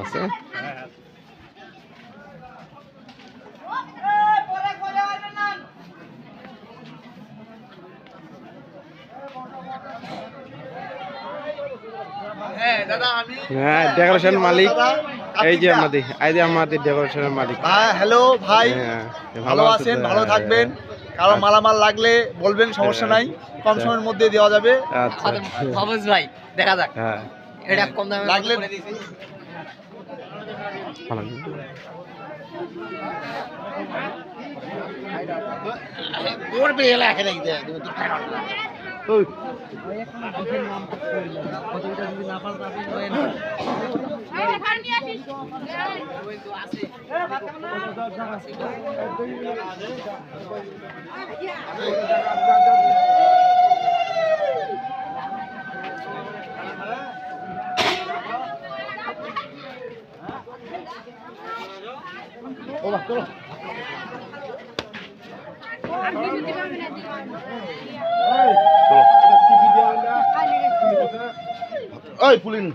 আছে হ্যাঁ ডেকোরেশন মালিক এই যে আমাদের ডেকোরেশনের মালিক। হ্যালো ভাই, ভালো আছেন? ভালো থাকবেন। কারো মালামাল লাগলে বলবেন, সমস্যা নাই, কম সময়ের মধ্যে দেওয়া যাবে। আচ্ছা ভাই দেখা যাক, হ্যাঁ এটা কম দামে লাগলে ওই পুলিন